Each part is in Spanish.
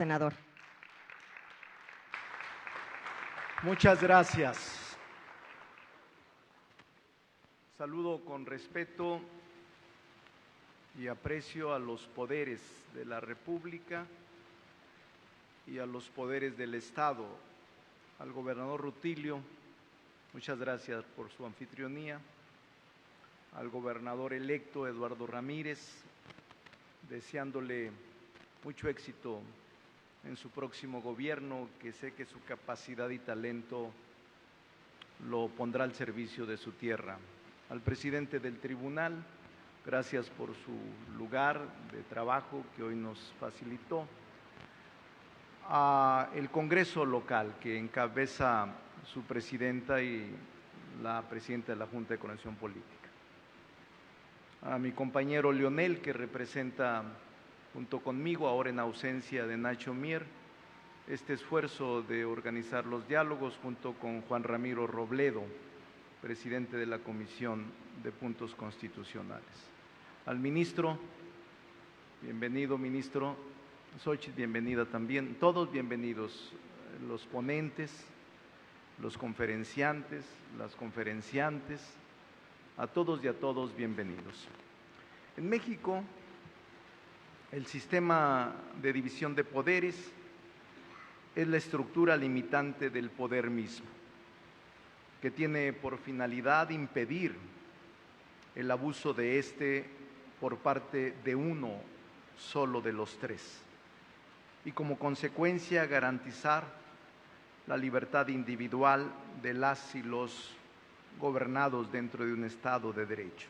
Senador. Muchas gracias. Saludo con respeto y aprecio a los poderes de la República y a los poderes del Estado. Al gobernador Rutilio, muchas gracias por su anfitrionía. Al gobernador electo Eduardo Ramírez, deseándole mucho éxito en su próximo gobierno, que sé que su capacidad y talento lo pondrá al servicio de su tierra. Al presidente del tribunal, gracias por su lugar de trabajo que hoy nos facilitó. Al Congreso local, que encabeza su presidenta y la presidenta de la Junta de Coordinación Política. A mi compañero Leonel, que representa junto conmigo, ahora en ausencia de Nacho Mier, este esfuerzo de organizar los diálogos junto con Juan Ramiro Robledo, presidente de la Comisión de Puntos Constitucionales. Al ministro, bienvenido ministro, Xochitl, bienvenida también, todos bienvenidos, los ponentes, los conferenciantes, las conferenciantes, a todos y a todos bienvenidos. En México, el sistema de división de poderes es la estructura limitante del poder mismo, que tiene por finalidad impedir el abuso de éste por parte de uno solo de los tres y como consecuencia garantizar la libertad individual de las y los gobernados dentro de un Estado de derecho.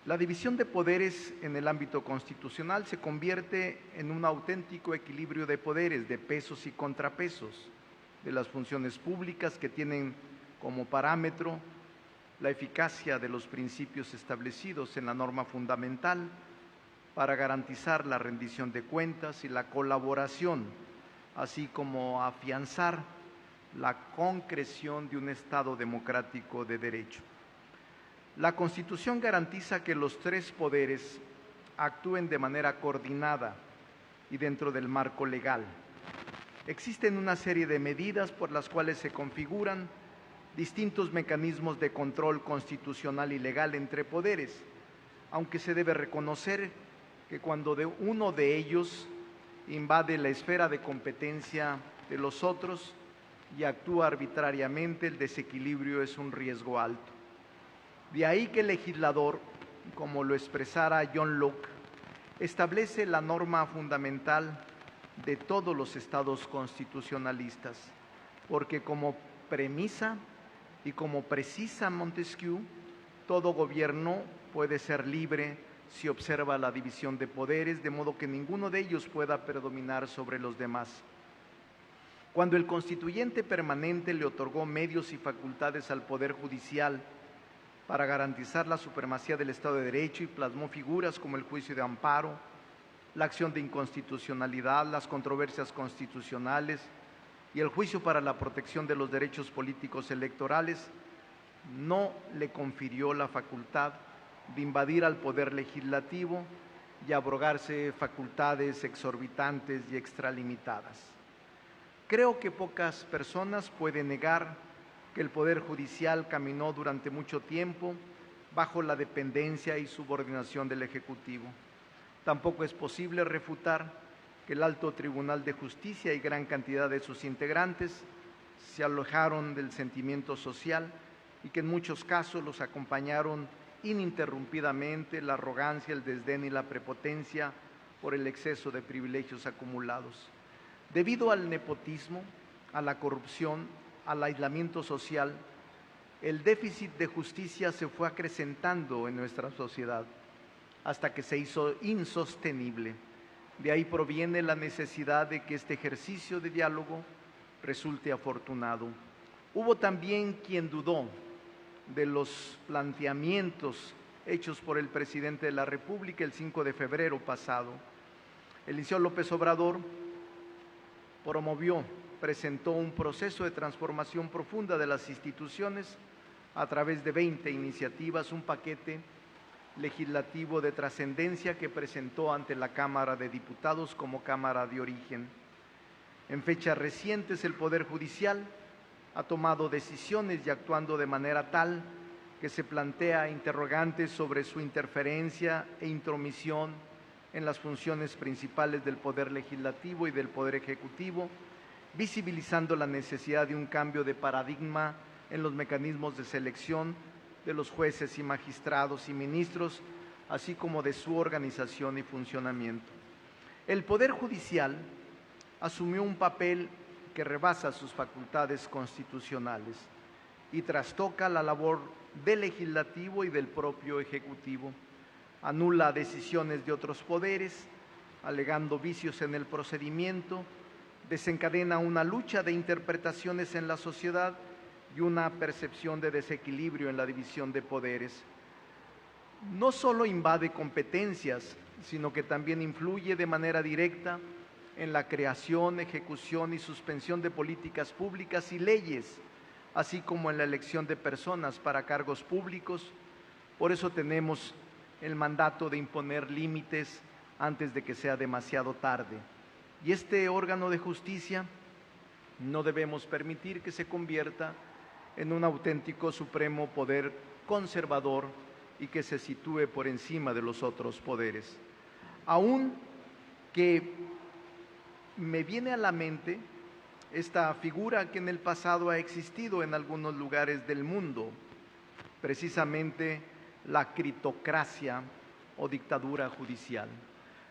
La división de poderes en el ámbito constitucional se convierte en un auténtico equilibrio de poderes, de pesos y contrapesos, de las funciones públicas que tienen como parámetro la eficacia de los principios establecidos en la norma fundamental para garantizar la rendición de cuentas y la colaboración, así como afianzar la concreción de un Estado democrático de derecho. La Constitución garantiza que los tres poderes actúen de manera coordinada y dentro del marco legal. Existen una serie de medidas por las cuales se configuran distintos mecanismos de control constitucional y legal entre poderes, aunque se debe reconocer que cuando uno de ellos invade la esfera de competencia de los otros y actúa arbitrariamente, el desequilibrio es un riesgo alto. De ahí que el legislador, como lo expresara John Locke, establece la norma fundamental de todos los estados constitucionalistas, porque como premisa y como precisa Montesquieu, todo gobierno puede ser libre si observa la división de poderes, de modo que ninguno de ellos pueda predominar sobre los demás. Cuando el constituyente permanente le otorgó medios y facultades al Poder Judicial para garantizar la supremacía del Estado de Derecho y plasmó figuras como el juicio de amparo, la acción de inconstitucionalidad, las controversias constitucionales y el juicio para la protección de los derechos políticos electorales, no le confirió la facultad de invadir al Poder Legislativo y abrogarse facultades exorbitantes y extralimitadas. Creo que pocas personas pueden negar que el Poder Judicial caminó durante mucho tiempo bajo la dependencia y subordinación del Ejecutivo. Tampoco es posible refutar que el Alto Tribunal de Justicia y gran cantidad de sus integrantes se alejaron del sentimiento social y que en muchos casos los acompañaron ininterrumpidamente la arrogancia, el desdén y la prepotencia por el exceso de privilegios acumulados. Debido al nepotismo, a la corrupción, al aislamiento social, el déficit de justicia se fue acrecentando en nuestra sociedad hasta que se hizo insostenible. De ahí proviene la necesidad de que este ejercicio de diálogo resulte afortunado. Hubo también quien dudó de los planteamientos hechos por el presidente de la República el 5 de febrero pasado. El licenciado López Obrador presentó un proceso de transformación profunda de las instituciones a través de 20 iniciativas, un paquete legislativo de trascendencia que presentó ante la Cámara de Diputados como Cámara de origen. En fechas recientes, el Poder Judicial ha tomado decisiones y actuando de manera tal que se plantea interrogantes sobre su interferencia e intromisión en las funciones principales del Poder Legislativo y del Poder Ejecutivo, visibilizando la necesidad de un cambio de paradigma en los mecanismos de selección de los jueces y magistrados y ministros, así como de su organización y funcionamiento. El Poder Judicial asumió un papel que rebasa sus facultades constitucionales y trastoca la labor del Legislativo y del propio Ejecutivo. Anula decisiones de otros poderes, alegando vicios en el procedimiento, desencadena una lucha de interpretaciones en la sociedad y una percepción de desequilibrio en la división de poderes. No solo invade competencias, sino que también influye de manera directa en la creación, ejecución y suspensión de políticas públicas y leyes, así como en la elección de personas para cargos públicos. Por eso tenemos el mandato de imponer límites antes de que sea demasiado tarde. Y este órgano de justicia no debemos permitir que se convierta en un auténtico supremo poder conservador y que se sitúe por encima de los otros poderes. Aún que me viene a la mente esta figura que en el pasado ha existido en algunos lugares del mundo, precisamente la critocracia o dictadura judicial.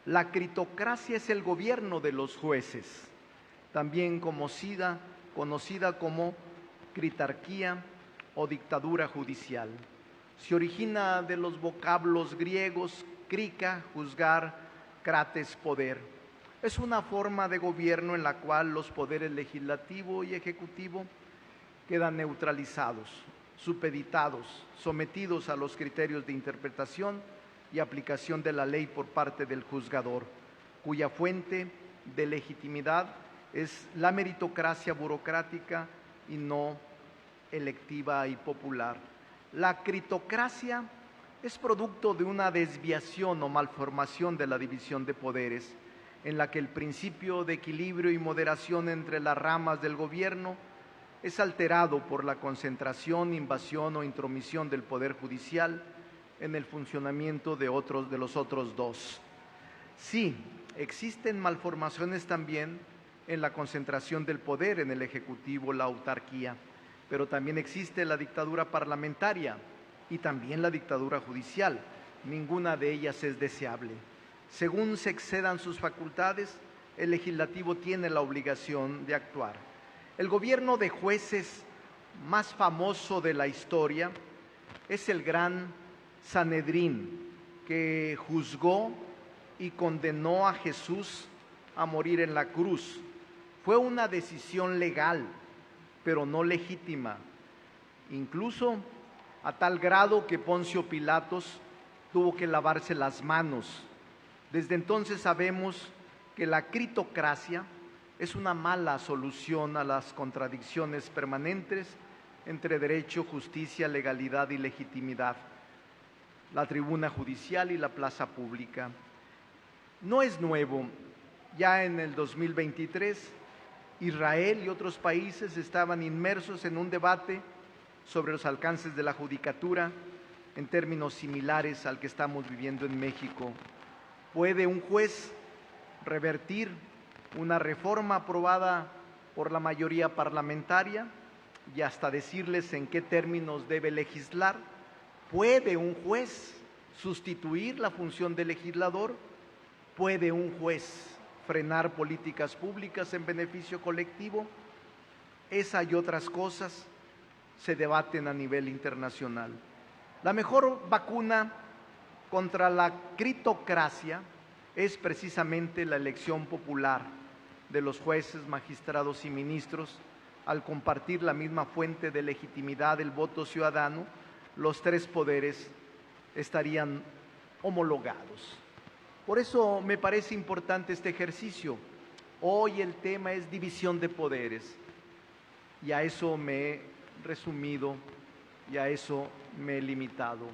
La critocracia es el gobierno de los jueces, también conocida como critarquía o dictadura judicial. Se origina de los vocablos griegos krika, juzgar, krates, poder. Es una forma de gobierno en la cual los poderes legislativo y ejecutivo quedan neutralizados, supeditados, sometidos a los criterios de interpretación y aplicación de la ley por parte del juzgador, cuya fuente de legitimidad es la meritocracia burocrática y no electiva y popular. La critocracia es producto de una desviación o malformación de la división de poderes, en la que el principio de equilibrio y moderación entre las ramas del gobierno es alterado por la concentración, invasión o intromisión del Poder Judicial en el funcionamiento de los otros dos. Sí, existen malformaciones también en la concentración del poder en el Ejecutivo, la autarquía, pero también existe la dictadura parlamentaria y también la dictadura judicial. Ninguna de ellas es deseable. Según se excedan sus facultades, el legislativo tiene la obligación de actuar. El gobierno de jueces más famoso de la historia es el Gran Sanedrín, que juzgó y condenó a Jesús a morir en la cruz. Fue una decisión legal, pero no legítima, incluso a tal grado que Poncio Pilatos tuvo que lavarse las manos. Desde entonces sabemos que la critocracia es una mala solución a las contradicciones permanentes entre derecho, justicia, legalidad y legitimidad, la tribuna judicial y la plaza pública. No es nuevo, ya en el 2023, Israel y otros países estaban inmersos en un debate sobre los alcances de la judicatura en términos similares al que estamos viviendo en México. ¿Puede un juez revertir una reforma aprobada por la mayoría parlamentaria y hasta decirles en qué términos debe legislar? ¿Puede un juez sustituir la función del legislador? ¿Puede un juez frenar políticas públicas en beneficio colectivo? Esa y otras cosas se debaten a nivel internacional. La mejor vacuna contra la critocracia es precisamente la elección popular de los jueces, magistrados y ministros. Al compartir la misma fuente de legitimidad, el voto ciudadano, los tres poderes estarían homologados. Por eso me parece importante este ejercicio. Hoy el tema es división de poderes y a eso me he resumido y a eso me he limitado.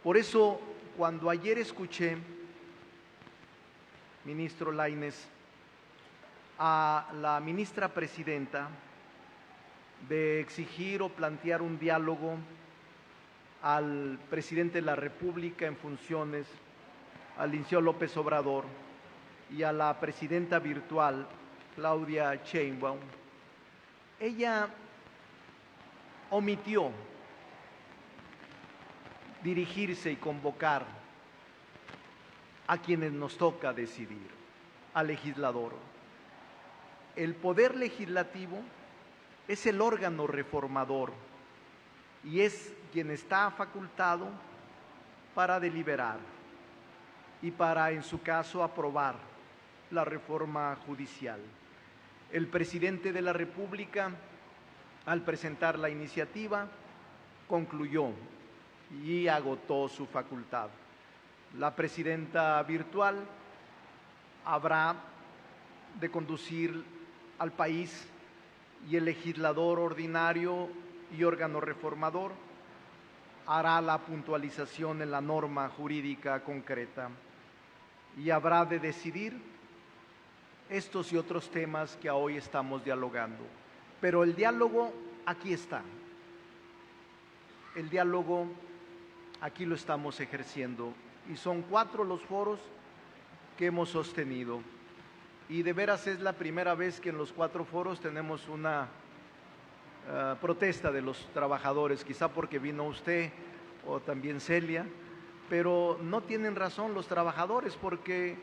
Por eso cuando ayer escuché, ministro Lainez, a la ministra presidenta de exigir o plantear un diálogo al presidente de la República en funciones, al licenciado López Obrador, y a la presidenta virtual, Claudia Sheinbaum, ella omitió dirigirse y convocar a quienes nos toca decidir, al legislador. El poder legislativo es el órgano reformador y es quien está facultado para deliberar y para, en su caso, aprobar la reforma judicial. El presidente de la República, al presentar la iniciativa, concluyó y agotó su facultad. La presidenta virtual habrá de conducir al país y el legislador ordinario y órgano reformador hará la puntualización en la norma jurídica concreta y habrá de decidir estos y otros temas que hoy estamos dialogando. Pero el diálogo aquí está. El diálogo aquí lo estamos ejerciendo y son 4 los foros que hemos sostenido. Y de veras es la primera vez que en los 4 foros tenemos una protesta de los trabajadores, quizá porque vino usted o también Celia, pero no tienen razón los trabajadores porque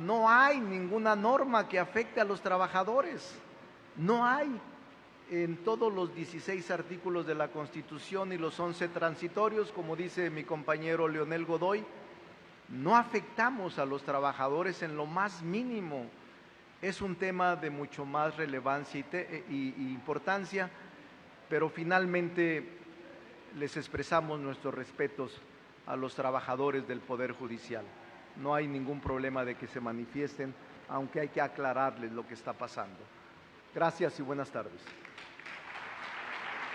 no hay ninguna norma que afecte a los trabajadores. No hay. En todos los 16 artículos de la Constitución y los 11 transitorios, como dice mi compañero Leonel Godoy, no afectamos a los trabajadores en lo más mínimo. Es un tema de mucho más relevancia y importancia, pero finalmente les expresamos nuestros respetos a los trabajadores del Poder Judicial. No hay ningún problema de que se manifiesten, aunque hay que aclararles lo que está pasando. Gracias y buenas tardes.